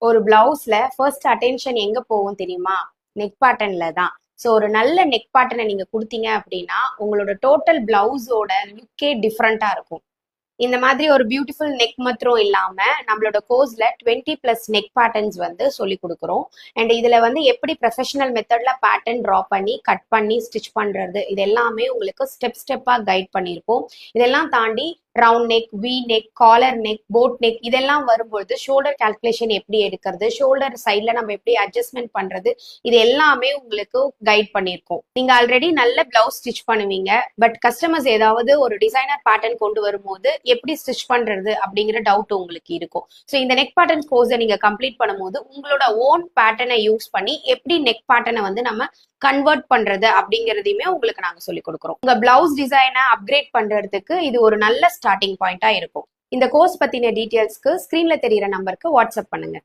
ஒரு பிளவுஸ்ல first attention எங்க போகும் தெரியுமா? நெக் பேட்டர்ன்ல தான். ஸோ ஒரு நல்ல நெக் பேட்டர்னை நீங்க கொடுத்தீங்க அப்படின்னா உங்களோட டோட்டல் பிளவுஸோட லுக்கே டிஃப்ரெண்டா இருக்கும். இந்த மாதிரி ஒரு பியூட்டிஃபுல் நெக் மாத்திரம் இல்லாம நம்மளோட கோர்ஸ்ல 20+ நெக் பேட்டர்ன்ஸ் வந்து சொல்லி கொடுக்குறோம். அண்ட் இதுல வந்து எப்படி ப்ரொஃபஷனல் மெத்தட்ல பேட்டர்ன் ட்ரா பண்ணி கட் பண்ணி ஸ்டிச் பண்றது இது எல்லாமே உங்களுக்கு ஸ்டெப்பா கைட் பண்ணியிருக்கோம். இதெல்லாம் தாண்டி round neck, V neck, collar neck, boat neck இதெல்லாம் வரும்பொழுது ஷோல்டர் கால்குலேஷன் எப்படி எடுக்கிறது, ஷோல்டர் சைட்ல நம்ம எப்படி அட்ஜஸ்ட்மெண்ட் பண்றது, இது எல்லாமே உங்களுக்கு கைட் பண்ணியிருக்கோம். நீங்க ஆல்ரெடி நல்ல பிளவுஸ் ஸ்டிச் பண்ணுவீங்க, பட் கஸ்டமர்ஸ் ஏதாவது ஒரு டிசைனர் பேட்டர்ன் கொண்டு வரும்போது எப்படி ஸ்டிச் பண்றது அப்படிங்கிற டவுட் உங்களுக்கு இருக்கும். ஸோ இந்த நெக் பேட்டர்ன் கோர்ஸை நீங்க கம்ப்ளீட் பண்ணும்போது உங்களோட ஓன் பேட்டர்னை யூஸ் பண்ணி எப்படி நெக் பேட்டர்னை வந்து நம்ம கன்வெர்ட் பண்றது அப்படிங்கிறதையுமே உங்களுக்கு நாங்க சொல்லி கொடுக்குறோம். உங்க பிளவுஸ் டிசைனை அப்கிரேட் பண்றதுக்கு இது ஒரு நல்ல ஸ்டார்டிங் பாயிண்டா இருக்கும். இந்த கோர்ஸ் பத்தின டீடைல்ஸ்க்கு ஸ்கிரீன்ல தெரியிற நம்பருக்கு வாட்ஸ்அப் பண்ணுங்க.